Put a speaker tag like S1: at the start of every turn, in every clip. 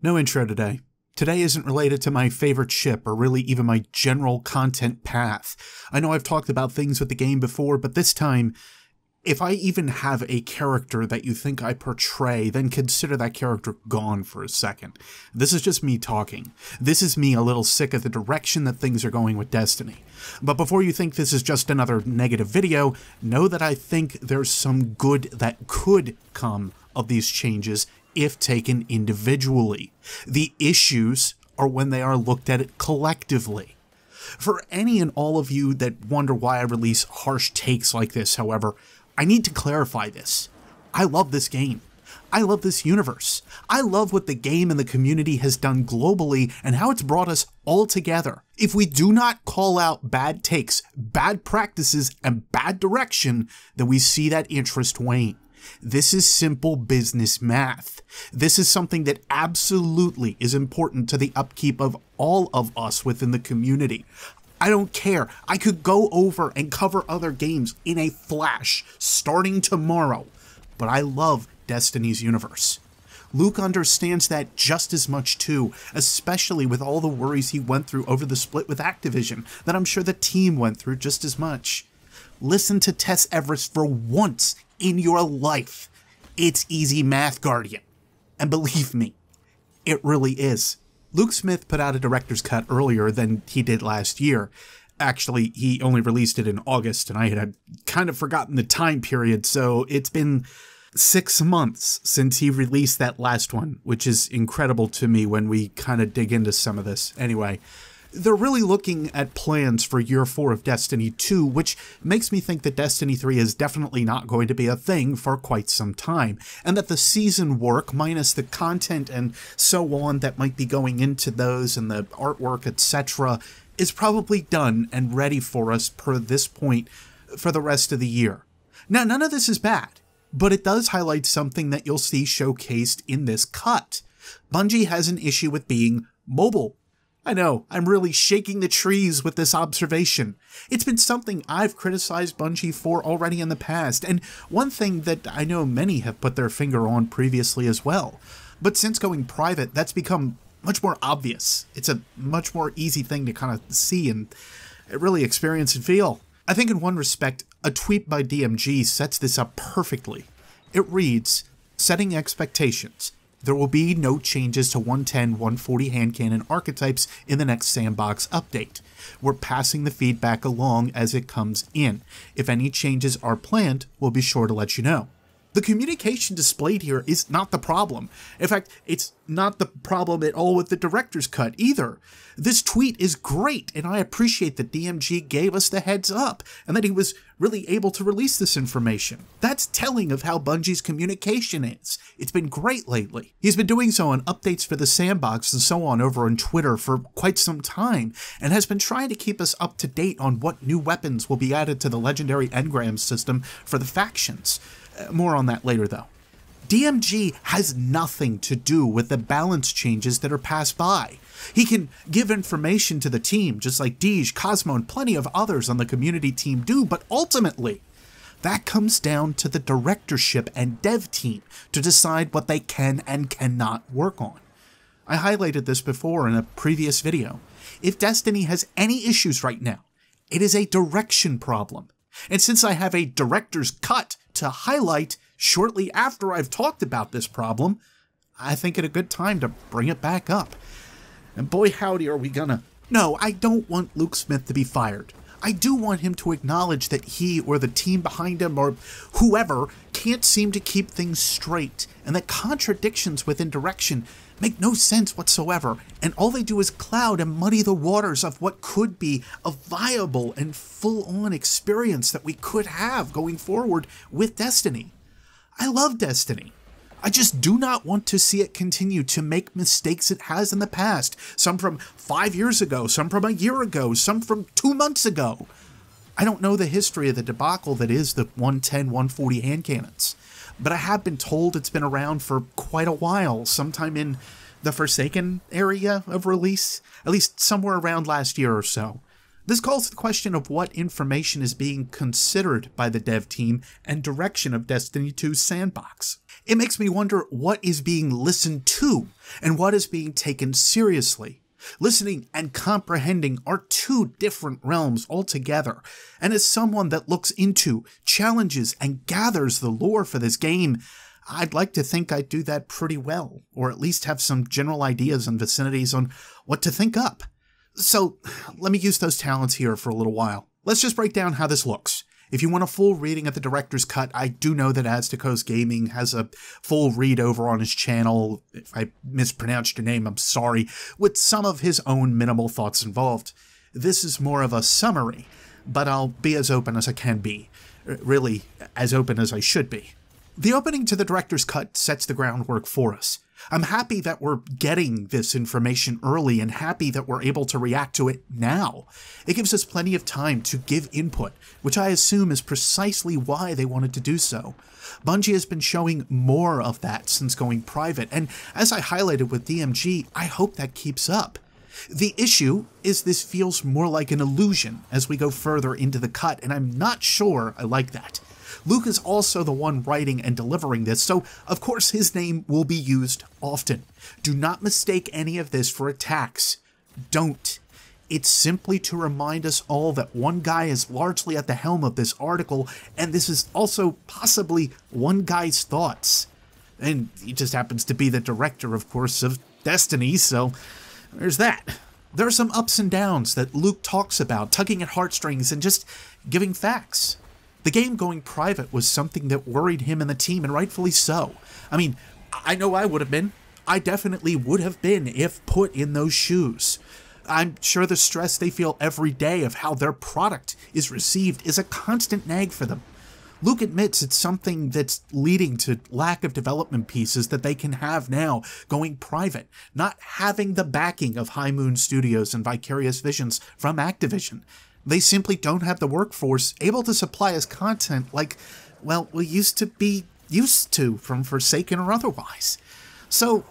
S1: No intro today. Today isn't related to my favorite ship or really even my general content path. I know I've talked about things with the game before, but this time, if I even have a character that you think I portray, then consider that character gone for a second. This is just me talking. This is me a little sick of the direction that things are going with Destiny. But before you think this is just another negative video, know that I think there's some good that could come of these changes if taken individually. The issues are when they are looked at collectively. For any and all of you that wonder why I release harsh takes like this, however, I need to clarify this. I love this game. I love this universe. I love what the game and the community has done globally and how it's brought us all together. If we do not call out bad takes, bad practices, and bad direction, then we see that interest wane. This is simple business math. This is something that absolutely is important to the upkeep of all of us within the community. I don't care. I could go over and cover other games in a flash, starting tomorrow. But I love Destiny's universe. Luke understands that just as much too, especially with all the worries he went through over the split with Activision, that I'm sure the team went through just as much. Listen to Tess Everest for once in your life. It's easy math, Guardian. And believe me, it really is. Luke Smith put out a director's cut earlier than he did last year. Actually, he only released it in August, and I had kind of forgotten the time period, so it's been 6 months since he released that last one, which is incredible to me when we kind of dig into some of this. Anyway, they're really looking at plans for Year 4 of Destiny 2, which makes me think that Destiny 3 is definitely not going to be a thing for quite some time, and that the season work, minus the content and so on that might be going into those and the artwork, etc., is probably done and ready for us per this point for the rest of the year. Now, none of this is bad, but it does highlight something that you'll see showcased in this cut. Bungie has an issue with being mobile. I know, I'm really shaking the trees with this observation. It's been something I've criticized Bungie for already in the past, and one thing that I know many have put their finger on previously as well. But since going private, that's become much more obvious. It's a much more easy thing to kind of see and really experience and feel. I think in one respect, a tweet by DMG sets this up perfectly. It reads, "Setting expectations. There will be no changes to 110, 140 hand cannon archetypes in the next sandbox update. We're passing the feedback along as it comes in. If any changes are planned, we'll be sure to let you know." The communication displayed here is not the problem. In fact, it's not the problem at all with the director's cut either. This tweet is great, and I appreciate that DMG gave us the heads up, and that he was really able to release this information. That's telling of how Bungie's communication is. It's been great lately. He's been doing so on updates for the sandbox and so on over on Twitter for quite some time, and has been trying to keep us up to date on what new weapons will be added to the legendary engram system for the factions. More on that later, though. DMG has nothing to do with the balance changes that are passed by. He can give information to the team, just like Deej, Cosmo, and plenty of others on the community team do, but ultimately, that comes down to the directorship and dev team to decide what they can and cannot work on. I highlighted this before in a previous video. If Destiny has any issues right now, it is a direction problem. And since I have a director's cut to highlight shortly after I've talked about this problem, I think it a good time to bring it back up. And boy howdy are we gonna. No, I don't want Luke Smith to be fired. I do want him to acknowledge that he or the team behind him or whoever can't seem to keep things straight, and that contradictions within direction make no sense whatsoever, and all they do is cloud and muddy the waters of what could be a viable and full-on experience that we could have going forward with Destiny. I love Destiny. I just do not want to see it continue to make mistakes it has in the past. Some from 5 years ago, some from a year ago, some from 2 months ago. I don't know the history of the debacle that is the 110, 140 hand cannons, but I have been told it's been around for quite a while, sometime in the Forsaken area of release, at least somewhere around last year or so. This calls to the question of what information is being considered by the dev team and direction of Destiny 2's sandbox. It makes me wonder what is being listened to and what is being taken seriously. Listening and comprehending are two different realms altogether, and as someone that looks into, challenges, and gathers the lore for this game, I'd like to think I do that pretty well, or at least have some general ideas and vicinities on what to think up. So let me use those talents here for a little while. Let's just break down how this looks. If you want a full reading of the director's cut, I do know that Aztecos Gaming has a full read over on his channel. If I mispronounced your name, I'm sorry, with some of his own minimal thoughts involved. This is more of a summary, but I'll be as open as I can be. Really, as open as I should be. The opening to the director's cut sets the groundwork for us. I'm happy that we're getting this information early and happy that we're able to react to it now. It gives us plenty of time to give input, which I assume is precisely why they wanted to do so. Bungie has been showing more of that since going private, and as I highlighted with DMG, I hope that keeps up. The issue is this feels more like an illusion as we go further into the cut, and I'm not sure I like that. Luke is also the one writing and delivering this, so of course his name will be used often. Do not mistake any of this for attacks. Don't. It's simply to remind us all that one guy is largely at the helm of this article, and this is also possibly one guy's thoughts. And he just happens to be the director, of course, of Destiny, so there's that. There are some ups and downs that Luke talks about, tugging at heartstrings and just giving facts. The game going private was something that worried him and the team, and rightfully so. I mean, I know I would have been. I definitely would have been if put in those shoes. I'm sure the stress they feel every day of how their product is received is a constant nag for them. Luke admits it's something that's leading to lack of development pieces that they can have now going private, not having the backing of High Moon Studios and Vicarious Visions from Activision. They simply don't have the workforce able to supply us content like, well, we used to be used to from Forsaken or otherwise. So,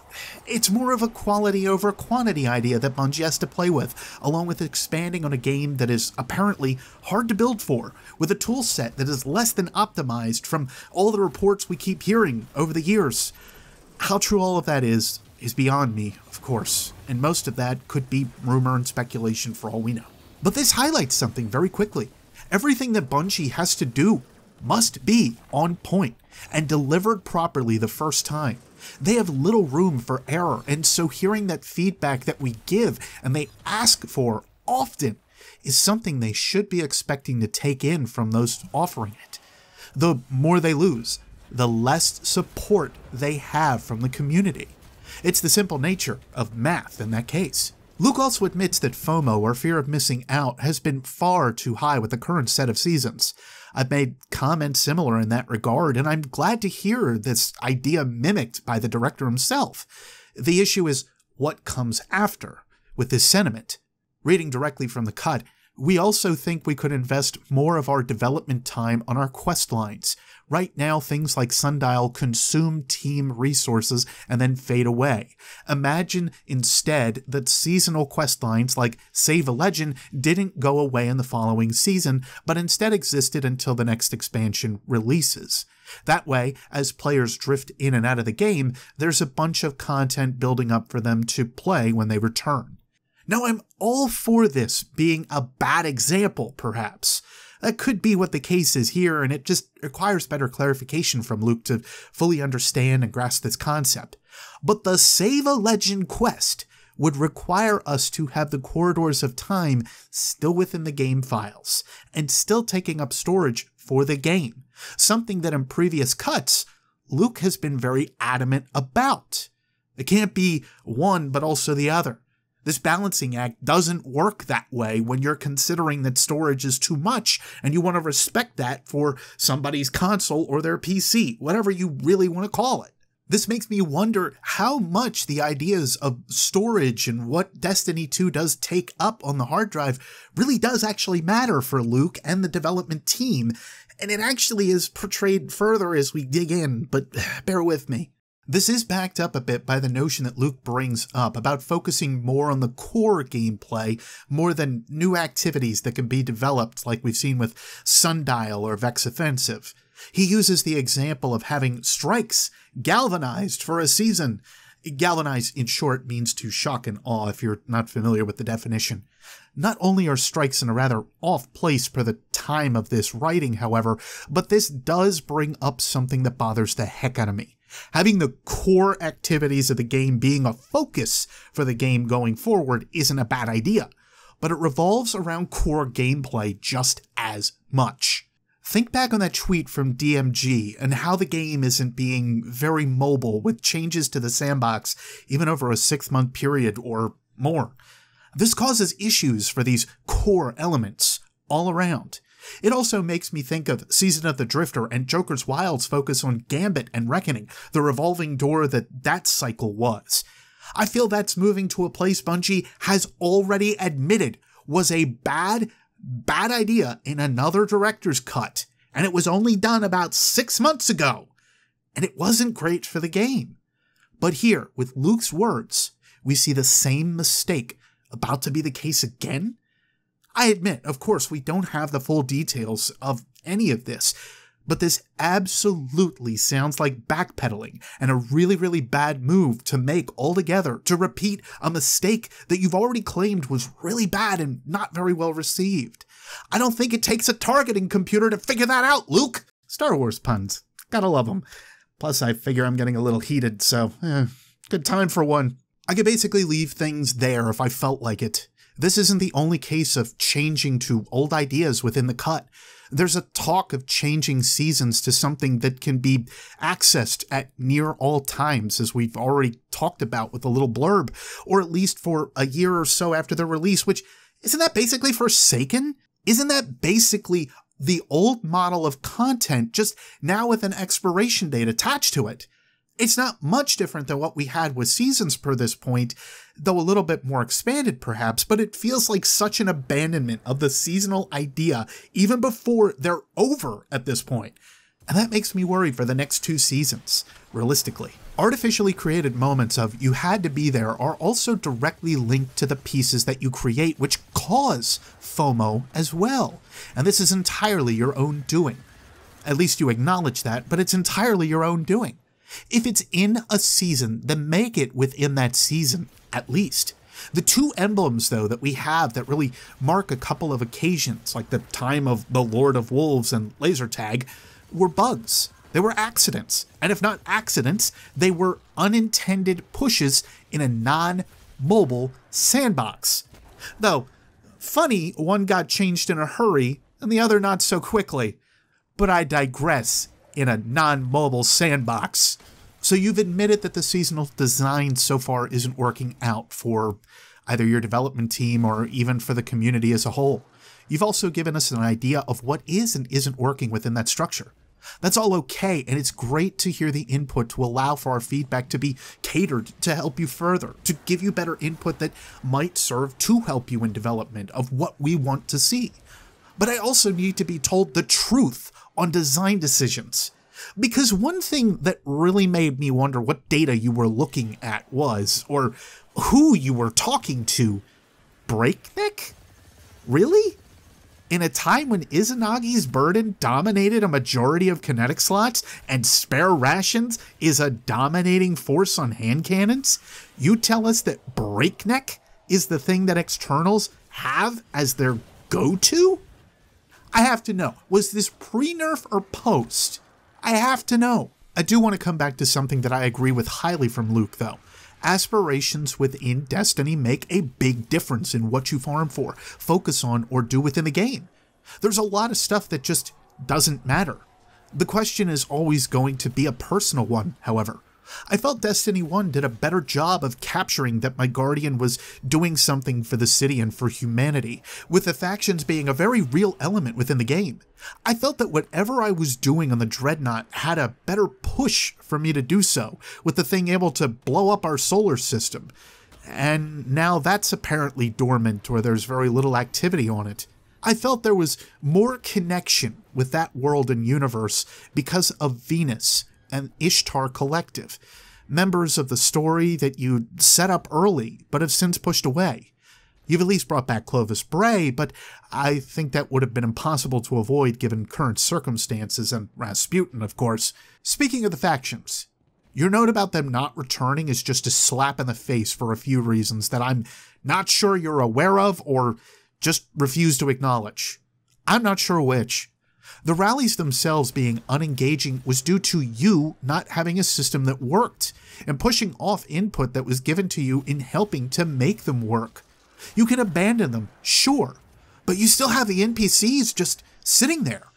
S1: it's more of a quality over quantity idea that Bungie has to play with, along with expanding on a game that is apparently hard to build for, with a tool set that is less than optimized from all the reports we keep hearing over the years. How true all of that is beyond me, of course, and most of that could be rumor and speculation for all we know. But this highlights something very quickly. Everything that Bungie has to do must be on point and delivered properly the first time. They have little room for error, and so hearing that feedback that we give and they ask for often is something they should be expecting to take in from those offering it. The more they lose, the less support they have from the community. It's the simple nature of math in that case. Luke also admits that FOMO, or fear of missing out, has been far too high with the current set of seasons. I've made comments similar in that regard, and I'm glad to hear this idea mimicked by the director himself. The issue is what comes after with this sentiment. Reading directly from the cut, we also think we could invest more of our development time on our quest lines. Right now, things like Sundial consume team resources and then fade away. Imagine instead that seasonal quest lines like Save a Legend didn't go away in the following season, but instead existed until the next expansion releases. That way, as players drift in and out of the game, there's a bunch of content building up for them to play when they return. Now, I'm all for this being a bad example, perhaps. That could be what the case is here, and it just requires better clarification from Luke to fully understand and grasp this concept. But the Save a Legend quest would require us to have the corridors of time still within the game files, and still taking up storage for the game, something that in previous cuts, Luke has been very adamant about. It can't be one but also the other. This balancing act doesn't work that way when you're considering that storage is too much and you want to respect that for somebody's console or their PC, whatever you really want to call it. This makes me wonder how much the ideas of storage and what Destiny 2 does take up on the hard drive really does actually matter for Luke and the development team, and it actually is portrayed further as we dig in, but bear with me. This is backed up a bit by the notion that Luke brings up about focusing more on the core gameplay more than new activities that can be developed like we've seen with Sundial or Vex Offensive. He uses the example of having strikes galvanized for a season. Galvanize, in short, means to shock and awe if you're not familiar with the definition. Not only are strikes in a rather off place for the time of this writing, however, but this does bring up something that bothers the heck out of me. Having the core activities of the game being a focus for the game going forward isn't a bad idea, but it revolves around core gameplay just as much. Think back on that tweet from DMG and how the game isn't being very mobile with changes to the sandbox even over a 6-month period or more. This causes issues for these core elements all around. It also makes me think of Season of the Drifter and Joker's Wild's focus on Gambit and Reckoning, the revolving door that cycle was. I feel that's moving to a place Bungie has already admitted was a bad idea in another director's cut, and it was only done about 6 months ago, and it wasn't great for the game. But here, with Luke's words, we see the same mistake about to be the case again? I admit, of course, we don't have the full details of any of this, but this absolutely sounds like backpedaling and a really, really bad move to make altogether to repeat a mistake that you've already claimed was really bad and not very well received. I don't think it takes a targeting computer to figure that out, Luke! Star Wars puns. Gotta love them. Plus, I figure I'm getting a little heated, so good time for one. I could basically leave things there if I felt like it. This isn't the only case of changing to old ideas within the cut. There's a talk of changing seasons to something that can be accessed at near all times, as we've already talked about with a little blurb, or at least for a year or so after their release, which, isn't that basically Forsaken? Isn't that basically the old model of content, just now with an expiration date attached to it? It's not much different than what we had with Seasons per this point, though a little bit more expanded perhaps, but it feels like such an abandonment of the seasonal idea even before they're over at this point. And that makes me worry for the next 2 seasons, realistically. Artificially created moments of "you had to be there" are also directly linked to the pieces that you create, which cause FOMO as well. And this is entirely your own doing. At least you acknowledge that, but it's entirely your own doing. If it's in a season, then make it within that season, at least. The 2 emblems, though, that we have that really mark a couple of occasions, like the time of the Lord of Wolves and laser tag, were bugs. They were accidents. And if not accidents, they were unintended pushes in a non-mobile sandbox. Though, funny, one got changed in a hurry and the other not so quickly. But I digress. In a non-mobile sandbox. So you've admitted that the seasonal design so far isn't working out for either your development team or even for the community as a whole. You've also given us an idea of what is and isn't working within that structure. That's all okay, and it's great to hear the input to allow for our feedback to be catered to help you further, to give you better input that might serve to help you in development of what we want to see. But I also need to be told the truth on design decisions. Because one thing that really made me wonder what data you were looking at was, or who you were talking to, Breakneck? Really? In a time when Izanagi's burden dominated a majority of kinetic slots and spare rations is a dominating force on hand cannons, you tell us that Breakneck is the thing that externals have as their go-to? I have to know, was this pre-nerf or post? I have to know. I do want to come back to something that I agree with highly from Luke, though. Aspirations within Destiny make a big difference in what you farm for, focus on, or do within the game. There's a lot of stuff that just doesn't matter. The question is always going to be a personal one, however. I felt Destiny 1 did a better job of capturing that my Guardian was doing something for the city and for humanity, with the factions being a very real element within the game. I felt that whatever I was doing on the Dreadnought had a better push for me to do so, with the thing able to blow up our solar system. And now that's apparently dormant, or there's very little activity on it. I felt there was more connection with that world and universe because of Venus and Ishtar Collective, members of the story that you set up early but have since pushed away. You've at least brought back Clovis Bray, but I think that would have been impossible to avoid given current circumstances and Rasputin, of course. Speaking of the factions, Your note about them not returning is just a slap in the face for a few reasons that I'm not sure you're aware of or just refuse to acknowledge. I'm not sure which. The rallies themselves being unengaging was due to you not having a system that worked and pushing off input that was given to you in helping to make them work. You can abandon them, sure, but you still have the NPCs just sitting there.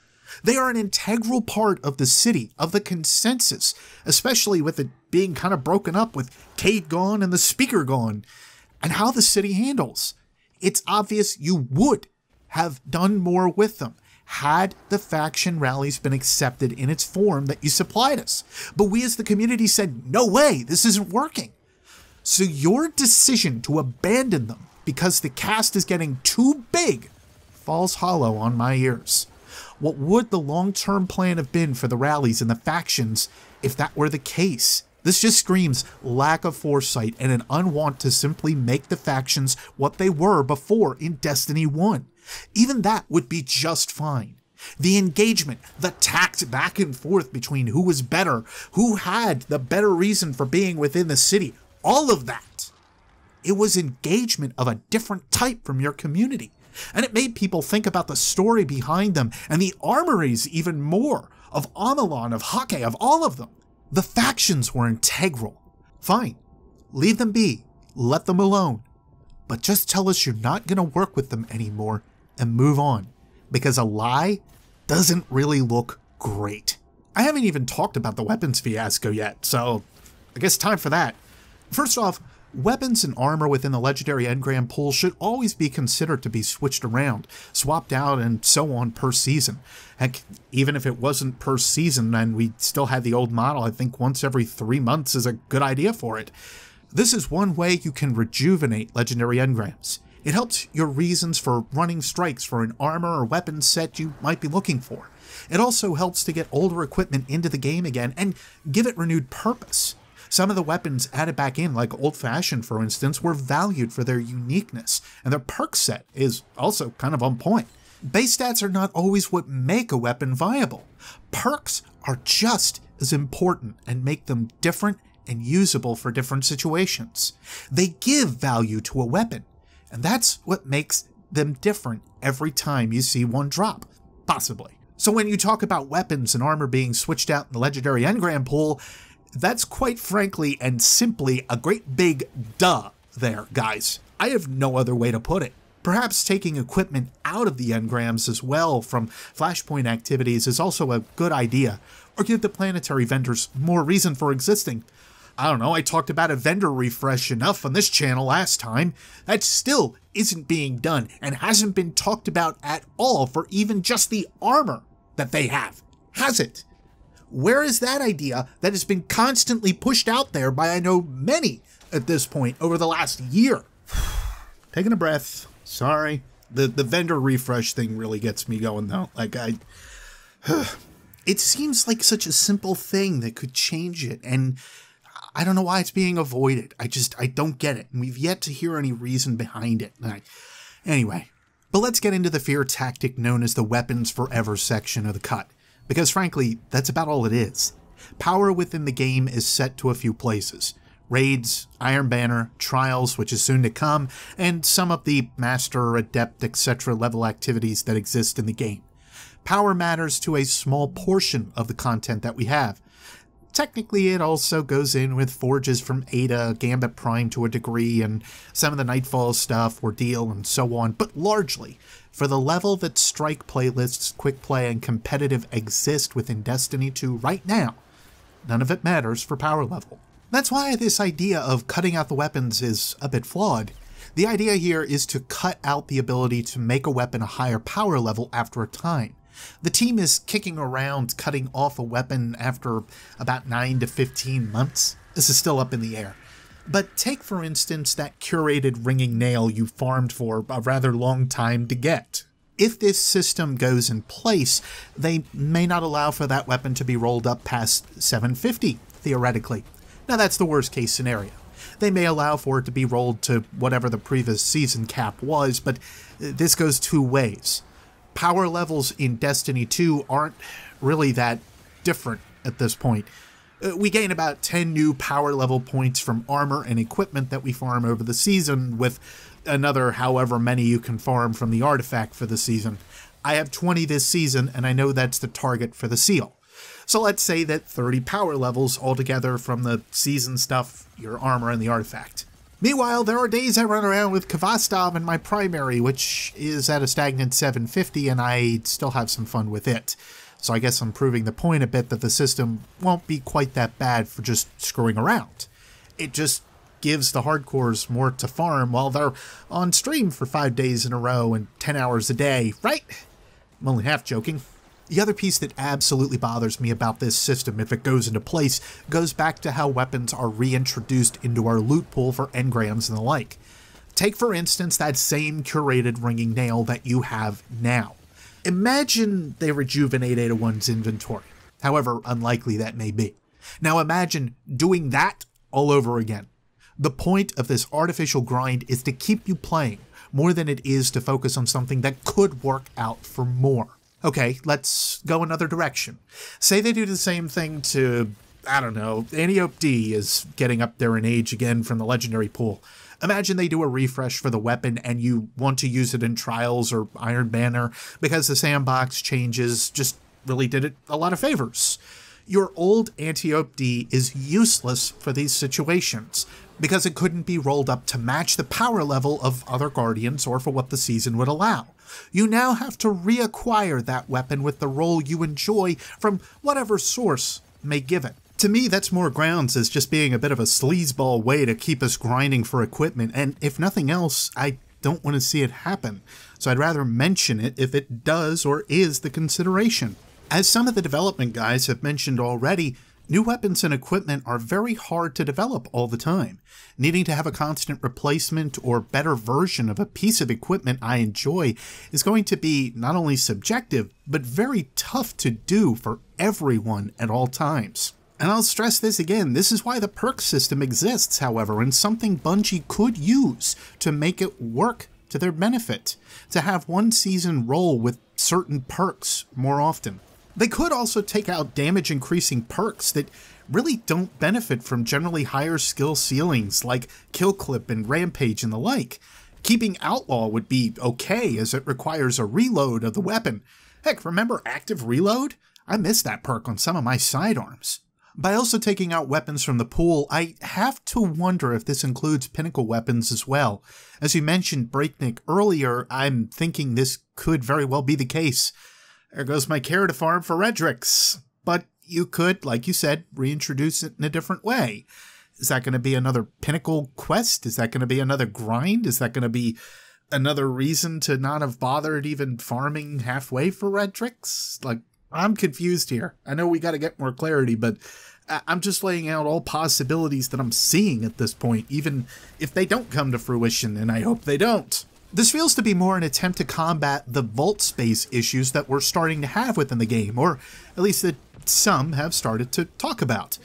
S1: They are an integral part of the city, of the consensus, especially with it being kind of broken up with Cade gone and the speaker gone, and how the city handles. It's obvious you would have done more with them had the faction rallies been accepted in its form that you supplied us. But we as the community said, no way, this isn't working. So your decision to abandon them because the cast is getting too big falls hollow on my ears. What would the long-term plan have been for the rallies and the factions if that were the case? This just screams lack of foresight and an unwant to simply make the factions what they were before in Destiny 1. Even that would be just fine. The engagement, the tact back and forth between who was better, who had the better reason for being within the city, all of that. It was engagement of a different type from your community. And it made people think about the story behind them and the armories even more, of Amalon, of Hake, of all of them. The factions were integral. Fine, leave them be, let them alone. But just tell us you're not going to work with them anymore and move on, because a lie doesn't really look great. I haven't even talked about the weapons fiasco yet, so I guess time for that. First off, weapons and armor within the legendary engram pool should always be considered to be switched around, swapped out, and so on per season. Heck, even if it wasn't per season and we still had the old model, I think once every 3 months is a good idea for it. This is one way you can rejuvenate legendary engrams. It helps your reasons for running strikes for an armor or weapon set you might be looking for. It also helps to get older equipment into the game again and give it renewed purpose. Some of the weapons added back in, like Old Fashioned for instance, were valued for their uniqueness, and their perk set is also kind of on point. Base stats are not always what make a weapon viable. Perks are just as important and make them different and usable for different situations. They give value to a weapon, and that's what makes them different every time you see one drop, possibly. So when you talk about weapons and armor being switched out in the legendary engram pool, that's quite frankly and simply a great big duh there, guys. I have no other way to put it. Perhaps taking equipment out of the engrams as well from Flashpoint activities is also a good idea, or give the planetary vendors more reason for existing. I don't know, I talked about a vendor refresh enough on this channel last time. That still isn't being done and hasn't been talked about at all for even just the armor that they have, has it? Where is that idea that has been constantly pushed out there by I know many at this point over the last year? Taking a breath, sorry. The vendor refresh thing really gets me going though. Like it seems like such a simple thing that could change it, and I don't know why it's being avoided. I don't get it. And we've yet to hear any reason behind it. Anyway, but let's get into the fear tactic known as the Weapons Forever section of the cut. Because frankly, that's about all it is. Power within the game is set to a few places. Raids, Iron Banner, Trials, which is soon to come, and some of the Master, Adept, etc. level activities that exist in the game. Power matters to a small portion of the content that we have. Technically, it also goes in with Forges from Ada, Gambit Prime to a degree, and some of the Nightfall stuff, Ordeal, and so on, but largely, for the level that Strike playlists, Quick Play, and Competitive exist within Destiny 2 right now, none of it matters for power level. That's why this idea of cutting out the weapons is a bit flawed. The idea here is to cut out the ability to make a weapon a higher power level after a time. The team is kicking around cutting off a weapon after about 9 to 15 months. This is still up in the air. But take, for instance, that curated ringing nail you farmed for a rather long time to get. If this system goes in place, they may not allow for that weapon to be rolled up past 750, theoretically. Now that's the worst case scenario. They may allow for it to be rolled to whatever the previous season cap was, but this goes two ways. Power levels in Destiny 2 aren't really that different at this point. We gain about 10 new power level points from armor and equipment that we farm over the season, with another however many you can farm from the artifact for the season. I have 20 this season, and I know that's the target for the seal. So let's say that 30 power levels altogether from the season stuff, your armor, and the artifact. Meanwhile, there are days I run around with Kvastov in my primary, which is at a stagnant 750, and I still have some fun with it. So I guess I'm proving the point a bit that the system won't be quite that bad for just screwing around. It just gives the hardcores more to farm while they're on stream for 5 days in a row and 10 hours a day, right? I'm only half joking. The other piece that absolutely bothers me about this system, if it goes into place, goes back to how weapons are reintroduced into our loot pool for engrams and the like. Take, for instance, that same curated ringing nail that you have now. Imagine they rejuvenate Ada 1's inventory, however unlikely that may be. Now imagine doing that all over again. The point of this artificial grind is to keep you playing more than it is to focus on something that could work out for more. Okay, let's go another direction. Say they do the same thing to, I don't know, Antiope D is getting up there in age again from the legendary pool. Imagine they do a refresh for the weapon and you want to use it in Trials or Iron Banner because the sandbox changes just really did it a lot of favors. Your old Antiope D is useless for these situations because it couldn't be rolled up to match the power level of other Guardians or for what the season would allow. You now have to reacquire that weapon with the roll you enjoy from whatever source may give it. To me, that's more grounds as just being a bit of a sleazeball way to keep us grinding for equipment, and if nothing else, I don't want to see it happen, so I'd rather mention it if it does or is the consideration. As some of the development guys have mentioned already, new weapons and equipment are very hard to develop all the time. Needing to have a constant replacement or better version of a piece of equipment I enjoy is going to be not only subjective, but very tough to do for everyone at all times. And I'll stress this again, this is why the perk system exists, however, and something Bungie could use to make it work to their benefit, to have one season roll with certain perks more often. They could also take out damage increasing perks that really don't benefit from generally higher skill ceilings like Kill Clip and Rampage and the like. Keeping Outlaw would be okay as it requires a reload of the weapon. Heck, remember Active Reload? I missed that perk on some of my sidearms. By also taking out weapons from the pool, I have to wonder if this includes pinnacle weapons as well. As you mentioned Breakneck earlier, I'm thinking this could very well be the case. There goes my care to farm for Redrix. But you could, like you said, reintroduce it in a different way. Is that going to be another pinnacle quest? Is that going to be another grind? Is that going to be another reason to not have bothered even farming halfway for Redrix? Like, I'm confused here. I know we got to get more clarity, but I'm just laying out all possibilities that I'm seeing at this point, even if they don't come to fruition, and I hope they don't. This feels to be more an attempt to combat the vault space issues that we're starting to have within the game, or at least that some have started to talk about.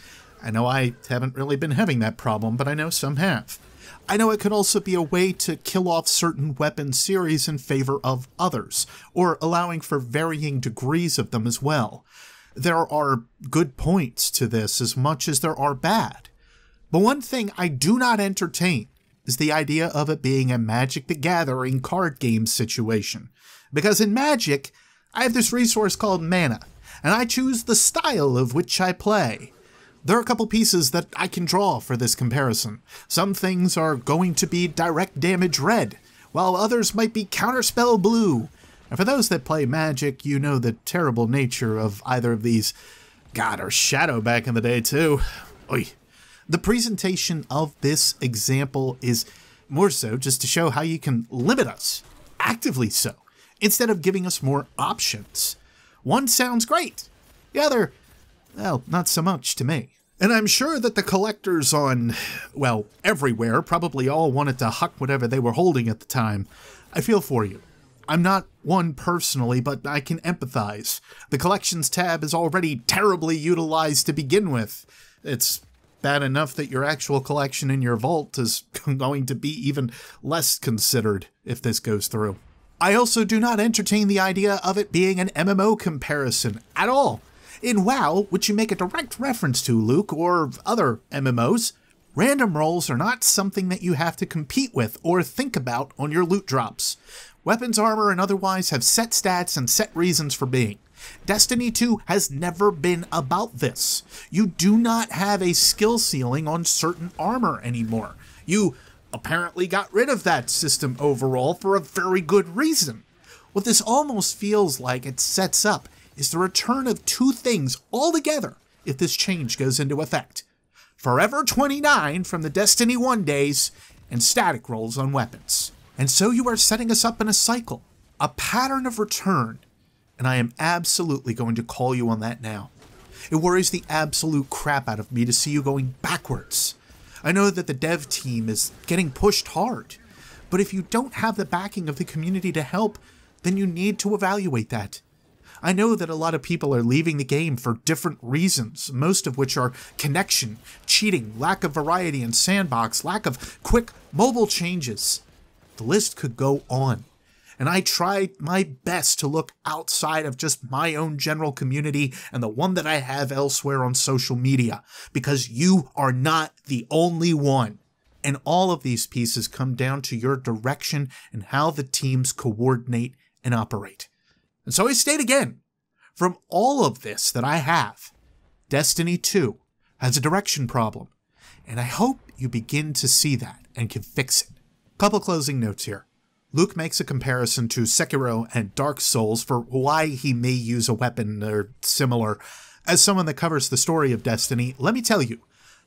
S1: I know I haven't really been having that problem, but I know some have. I know it could also be a way to kill off certain weapon series in favor of others, or allowing for varying degrees of them as well. There are good points to this as much as there are bad. But one thing I do not entertain is the idea of it being a Magic the Gathering card game situation. Because in Magic, I have this resource called mana, and I choose the style of which I play. There are a couple pieces that I can draw for this comparison. Some things are going to be direct damage red, while others might be counterspell blue. And for those that play Magic, you know the terrible nature of either of these. God, or Shadow back in the day too. Oy. The presentation of this example is more so just to show how you can limit us, actively so, instead of giving us more options. One sounds great, the other, well, not so much to me. And I'm sure that the collectors on, well, everywhere probably all wanted to huck whatever they were holding at the time. I feel for you. I'm not one personally, but I can empathize. The collections tab is already terribly utilized to begin with. It's bad enough that your actual collection in your vault is going to be even less considered if this goes through. I also do not entertain the idea of it being an MMO comparison at all. In WoW, which you make a direct reference to, Luke, or other MMOs, random rolls are not something that you have to compete with or think about on your loot drops. Weapons, armor, and otherwise have set stats and set reasons for being. Destiny 2 has never been about this. You do not have a skill ceiling on certain armor anymore. You apparently got rid of that system overall for a very good reason. What this almost feels like it sets up is the return of two things altogether if this change goes into effect. Forever 29 from the Destiny 1 days, and static rolls on weapons. And so you are setting us up in a cycle, a pattern of return, and I am absolutely going to call you on that now. It worries the absolute crap out of me to see you going backwards. I know that the dev team is getting pushed hard, but if you don't have the backing of the community to help, then you need to evaluate that. I know that a lot of people are leaving the game for different reasons, most of which are connection, cheating, lack of variety in sandbox, lack of quick mobile changes. The list could go on, and I tried my best to look outside of just my own general community and the one that I have elsewhere on social media, because you are not the only one. And all of these pieces come down to your direction and how the teams coordinate and operate. And so I state again, from all of this that I have, Destiny 2 has a direction problem, and I hope you begin to see that and can fix it. Couple closing notes here. Luke makes a comparison to Sekiro and Dark Souls for why he may use a weapon or similar. As someone that covers the story of Destiny, let me tell you,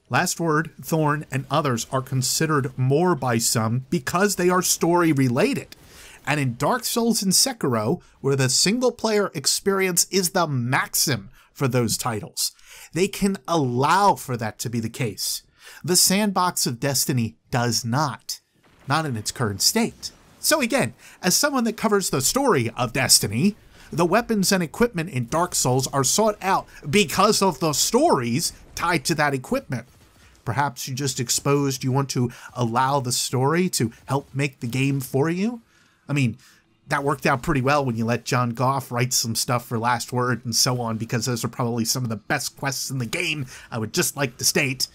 S1: Last Word, Thorn, and others are considered more by some because they are story related. And in Dark Souls and Sekiro, where the single-player experience is the maxim for those titles, they can allow for that to be the case. The sandbox of Destiny does not in its current state. So again, as someone that covers the story of Destiny, the weapons and equipment in Dark Souls are sought out because of the stories tied to that equipment. Perhaps you just exposed you want to allow the story to help make the game for you? I mean, that worked out pretty well when you let John Goff write some stuff for Last Word and so on, because those are probably some of the best quests in the game, I would just like to state.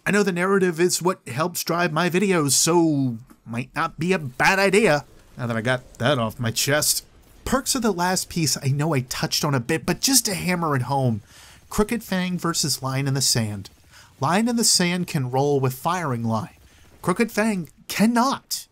S1: I know the narrative is what helps drive my videos, so might not be a bad idea, now that I got that off my chest. Perks are the last piece I know I touched on a bit, but just to hammer it home. Crooked Fang versus Line in the Sand. Line in the Sand can roll with Firing Line. Crooked Fang cannot.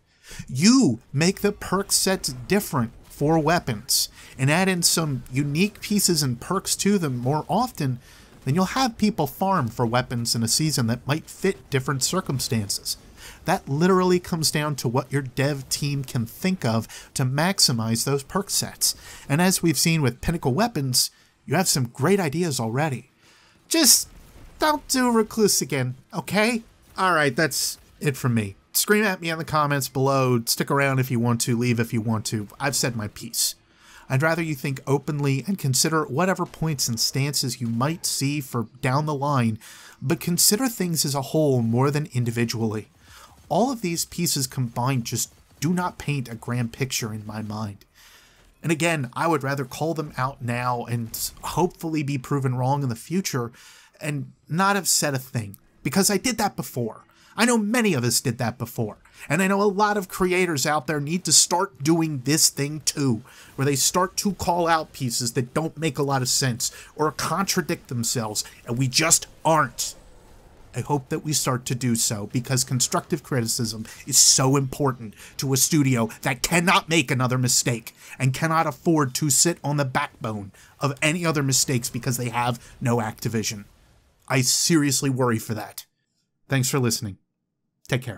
S1: You make the perk sets different for weapons and add in some unique pieces and perks to them more often, then you'll have people farm for weapons in a season that might fit different circumstances. That literally comes down to what your dev team can think of to maximize those perk sets. And as we've seen with Pinnacle Weapons, you have some great ideas already. Just don't do Recluse again, okay? Alright, that's it from me. Scream at me in the comments below, stick around if you want to, leave if you want to. I've said my piece. I'd rather you think openly and consider whatever points and stances you might see for down the line, but consider things as a whole more than individually. All of these pieces combined just do not paint a grand picture in my mind. And again, I would rather call them out now and hopefully be proven wrong in the future and not have said a thing, because I did that before. I know many of us did that before, and I know a lot of creators out there need to start doing this thing too, where they start to call out pieces that don't make a lot of sense or contradict themselves, and we just aren't. I hope that we start to do so, because constructive criticism is so important to a studio that cannot make another mistake and cannot afford to sit on the backbone of any other mistakes because they have no Activision. I seriously worry for that. Thanks for listening. Take care.